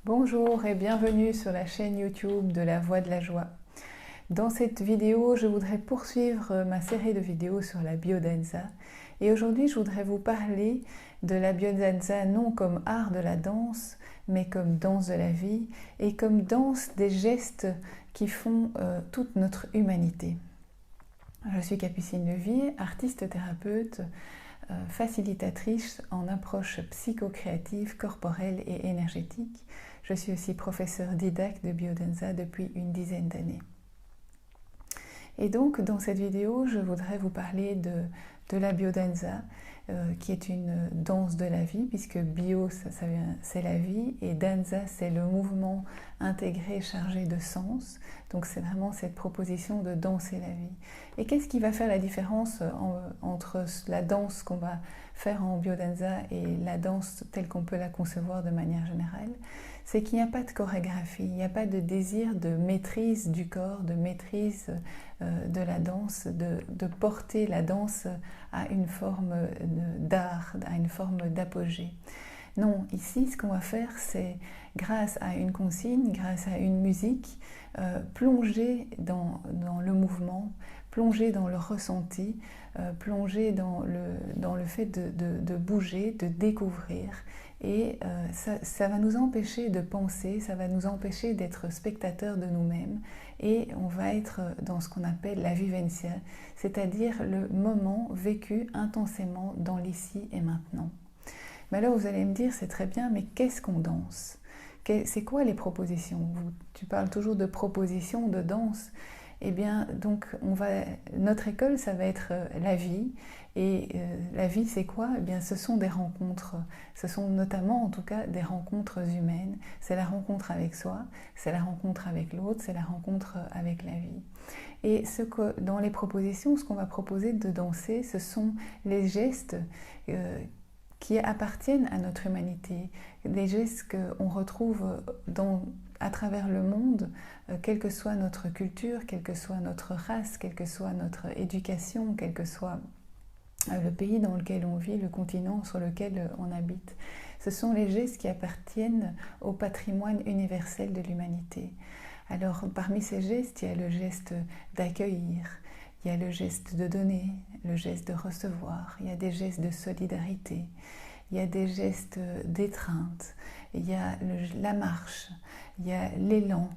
Bonjour et bienvenue sur la chaîne YouTube de la Voix de la Joie. Dans cette vidéo, je voudrais poursuivre ma série de vidéos sur la biodanza. Et aujourd'hui, je voudrais vous parler de la biodanza non comme art de la danse, mais comme danse de la vie et comme danse des gestes qui font toute notre humanité. Je suis Capucine Levier, artiste thérapeute, facilitatrice en approche psycho-créative, corporelle et énergétique. Je suis aussi professeure didacte de biodanza depuis une dizaine d'années. Et donc, dans cette vidéo, je voudrais vous parler de la biodanza, qui est une danse de la vie, puisque bio, c'est la vie, et danza, c'est le mouvement intégré, chargé de sens. Donc, c'est vraiment cette proposition de danser la vie. Et qu'est-ce qui va faire la différence entre la danse qu'on va faire en biodanza et la danse telle qu'on peut la concevoir de manière générale? C'est qu'il n'y a pas de chorégraphie, il n'y a pas de désir de maîtrise du corps, de maîtrise de la danse, de porter la danse à une forme d'art, à une forme d'apogée. Non, ici, ce qu'on va faire, c'est, grâce à une consigne, grâce à une musique, plonger dans le mouvement, plonger dans le ressenti, plonger dans le fait de bouger, de découvrir. Et ça va nous empêcher de penser, ça va nous empêcher d'être spectateurs de nous-mêmes, et on va être dans ce qu'on appelle la vivencia, c'est-à-dire le moment vécu intensément dans l'ici et maintenant. Mais alors vous allez me dire, c'est très bien, mais qu'est-ce qu'on danse? C'est quoi les propositions? Tu parles toujours de propositions, de danse. Eh bien, donc, notre école, ça va être la vie. Et la vie, c'est quoi? Eh bien, ce sont des rencontres. Ce sont notamment, en tout cas, des rencontres humaines. C'est la rencontre avec soi, c'est la rencontre avec l'autre, c'est la rencontre avec la vie. Et dans les propositions, ce qu'on va proposer de danser, ce sont les gestes qui appartiennent à notre humanité, des gestes qu'on retrouve à travers le monde, quelle que soit notre culture, quelle que soit notre race, quelle que soit notre éducation, quel que soit le pays dans lequel on vit, le continent sur lequel on habite. Ce sont les gestes qui appartiennent au patrimoine universel de l'humanité. Alors, parmi ces gestes, il y a le geste d'accueillir, il y a le geste de donner, le geste de recevoir, il y a des gestes de solidarité, il y a des gestes d'étreinte, il y a la marche, il y a l'élan,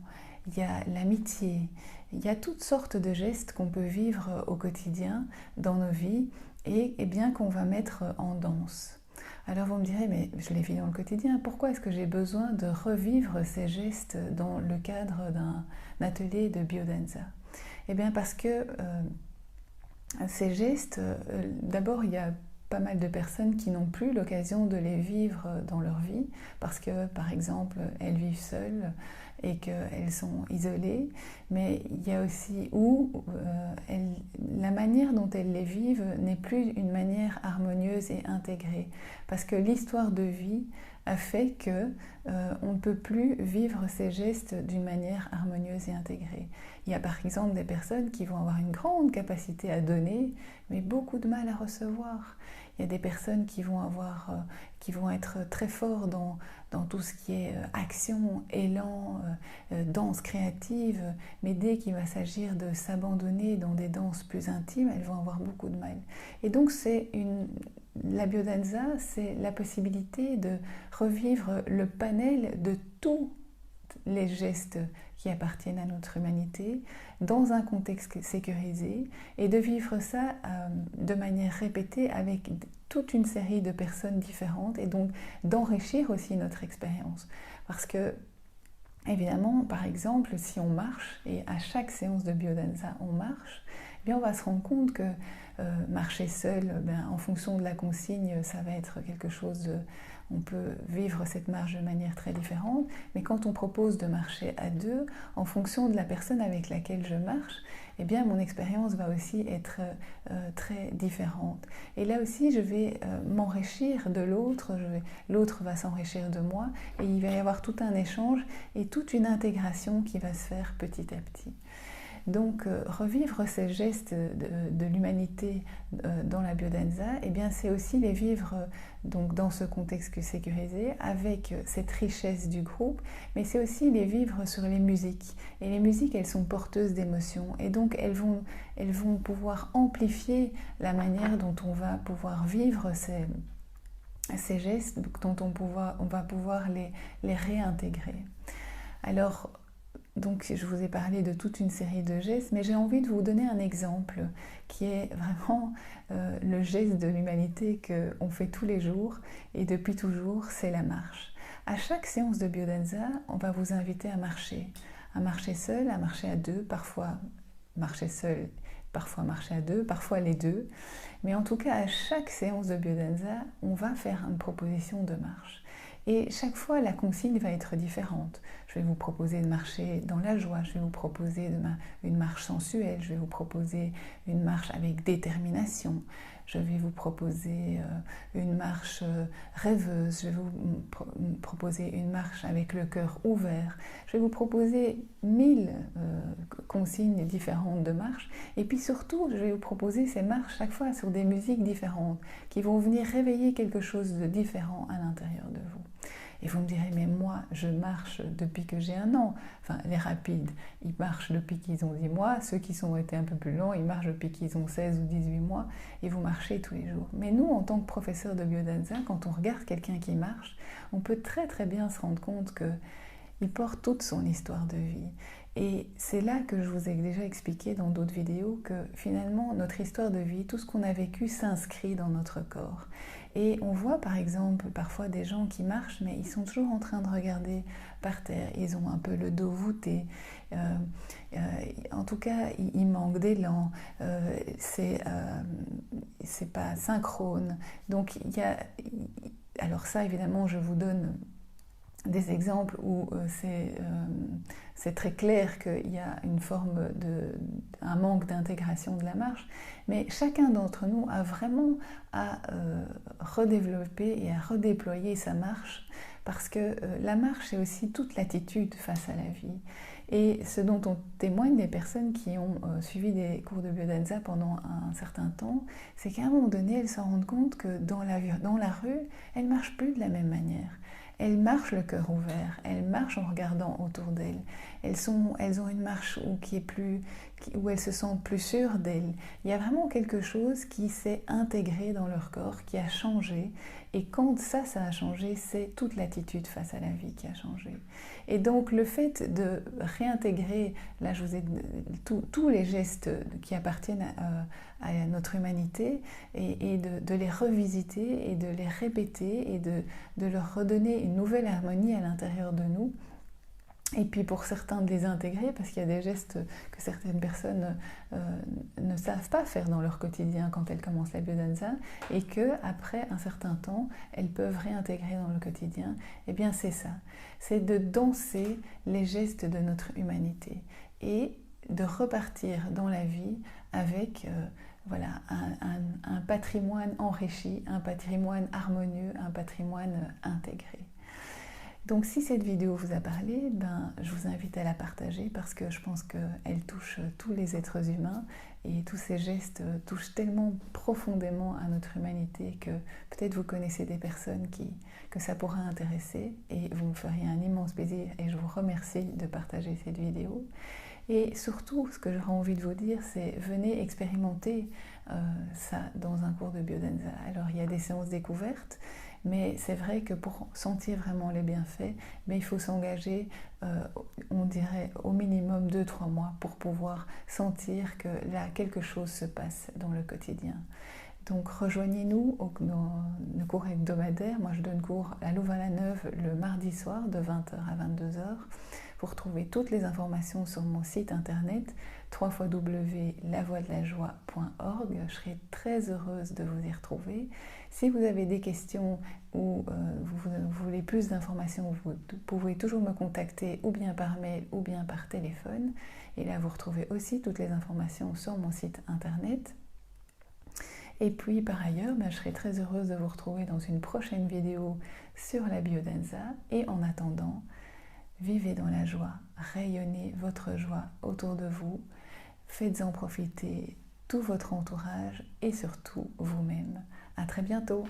il y a l'amitié, il y a toutes sortes de gestes qu'on peut vivre au quotidien dans nos vies et bien qu'on va mettre en danse. Alors vous me direz, mais je les vis dans le quotidien, pourquoi est-ce que j'ai besoin de revivre ces gestes dans le cadre d'un atelier de biodanza? Eh bien parce que ces gestes, d'abord il y a pas mal de personnes qui n'ont plus l'occasion de les vivre dans leur vie parce que, par exemple, elles vivent seules et qu'elles sont isolées, mais il y a aussi où la manière dont elles les vivent n'est plus une manière harmonieuse et intégrée, parce que l'histoire de vie a fait que on ne peut plus vivre ces gestes d'une manière harmonieuse et intégrée. Il y a par exemple des personnes qui vont avoir une grande capacité à donner, mais beaucoup de mal à recevoir. Il y a des personnes qui vont être très forts dans tout ce qui est action, élan, danse créative, mais dès qu'il va s'agir de s'abandonner dans des danses plus intimes, elles vont avoir beaucoup de mal. Et donc la biodanza, c'est la possibilité de revivre le panel de tous les gestes qui appartiennent à notre humanité dans un contexte sécurisé et de vivre ça de manière répétée avec toute une série de personnes différentes et donc d'enrichir aussi notre expérience. Parce que évidemment, par exemple, si on marche, et à chaque séance de biodanza on marche, eh bien on va se rendre compte que marcher seul, en fonction de la consigne, ça va être quelque chose de... On peut vivre cette marche de manière très différente, mais quand on propose de marcher à deux, en fonction de la personne avec laquelle je marche, eh bien mon expérience va aussi être très différente. Et là aussi, je vais m'enrichir de l'autre, l'autre va s'enrichir de moi, et il va y avoir tout un échange et toute une intégration qui va se faire petit à petit. Donc revivre ces gestes de l'humanité dans la biodanza, eh bien c'est aussi les vivre donc dans ce contexte sécurisé avec cette richesse du groupe, mais c'est aussi les vivre sur les musiques. Et les musiques, elles sont porteuses d'émotions et donc elles vont pouvoir amplifier la manière dont on va pouvoir vivre ces gestes, dont on va pouvoir les réintégrer. Alors, donc je vous ai parlé de toute une série de gestes, mais j'ai envie de vous donner un exemple qui est vraiment le geste de l'humanité qu'on fait tous les jours et depuis toujours, c'est la marche. À chaque séance de biodanza, on va vous inviter à marcher seul, à marcher à deux, parfois marcher seul, parfois marcher à deux, parfois les deux. Mais en tout cas, à chaque séance de biodanza, on va faire une proposition de marche. Et chaque fois, la consigne va être différente. Je vais vous proposer de marcher dans la joie, je vais vous proposer une marche sensuelle, je vais vous proposer une marche avec détermination, je vais vous proposer une marche rêveuse, je vais vous proposer une marche avec le cœur ouvert, je vais vous proposer 1000 consignes différentes de marche, et puis surtout, je vais vous proposer ces marches chaque fois sur des musiques différentes qui vont venir réveiller quelque chose de différent à l'intérieur de vous. Et vous me direz, mais moi, je marche depuis que j'ai 1 an. Enfin, les rapides, ils marchent depuis qu'ils ont 10 mois. Ceux qui sont été un peu plus longs, ils marchent depuis qu'ils ont 16 ou 18 mois. Et vous marchez tous les jours. Mais nous, en tant que professeurs de biodanza, quand on regarde quelqu'un qui marche, on peut très très bien se rendre compte qu'il porte toute son histoire de vie. Et c'est là que je vous ai déjà expliqué dans d'autres vidéos que finalement, notre histoire de vie, tout ce qu'on a vécu s'inscrit dans notre corps. Et on voit par exemple parfois des gens qui marchent, mais ils sont toujours en train de regarder par terre. Ils ont un peu le dos voûté. En tout cas, il manque d'élan. C'est pas synchrone. Donc il y a... Alors ça, évidemment, je vous donne des exemples où c'est très clair qu'il y a une forme un manque d'intégration de la marche, mais chacun d'entre nous a vraiment à redévelopper et à redéployer sa marche, parce que la marche, c'est aussi toute l'attitude face à la vie. Et ce dont on témoigne des personnes qui ont suivi des cours de biodanza pendant un certain temps, c'est qu'à un moment donné, elles se rendent compte que dans la rue, elles ne marchent plus de la même manière. Elles marchent le cœur ouvert, elles marchent en regardant autour d'elles. Elles ont une marche où elles se sentent plus sûres d'elles. Il y a vraiment quelque chose qui s'est intégré dans leur corps, qui a changé. Et quand ça a changé, c'est toute l'attitude face à la vie qui a changé. Et donc le fait de réintégrer, là je vous ai tous les gestes qui appartiennent à notre humanité et de les revisiter et de les répéter et de leur redonner une nouvelle harmonie à l'intérieur de nous. Et puis pour certains de les intégrer, parce qu'il y a des gestes que certaines personnes ne savent pas faire dans leur quotidien quand elles commencent la biodanza, et qu'après un certain temps, elles peuvent réintégrer dans le quotidien. Eh bien c'est ça, c'est de danser les gestes de notre humanité et de repartir dans la vie avec voilà, un patrimoine enrichi, un patrimoine harmonieux, un patrimoine intégré. Donc si cette vidéo vous a parlé, je vous invite à la partager parce que je pense qu'elle touche tous les êtres humains et tous ces gestes touchent tellement profondément à notre humanité que peut-être vous connaissez des personnes que ça pourra intéresser et vous me feriez un immense plaisir et je vous remercie de partager cette vidéo. Et surtout, ce que j'aurais envie de vous dire, c'est venez expérimenter ça dans un cours de biodanza. Alors il y a des séances découvertes, mais c'est vrai que pour sentir vraiment les bienfaits, il faut s'engager, on dirait au minimum 2-3 mois pour pouvoir sentir que là quelque chose se passe dans le quotidien. Donc rejoignez-nous dans le cours hebdomadaire. Moi je donne cours à Louvain-la-Neuve le mardi soir de 20h à 22h. Vous retrouvez toutes les informations sur mon site internet www.lavoidelajoie.org. Je serai très heureuse de vous y retrouver. Si vous avez des questions ou vous voulez plus d'informations, vous pouvez toujours me contacter ou bien par mail ou bien par téléphone. Et là, vous retrouvez aussi toutes les informations sur mon site internet. Et puis par ailleurs, je serai très heureuse de vous retrouver dans une prochaine vidéo sur la biodanza. Et en attendant, vivez dans la joie, rayonnez votre joie autour de vous. faites-en profiter tout votre entourage et surtout vous-même. À très bientôt.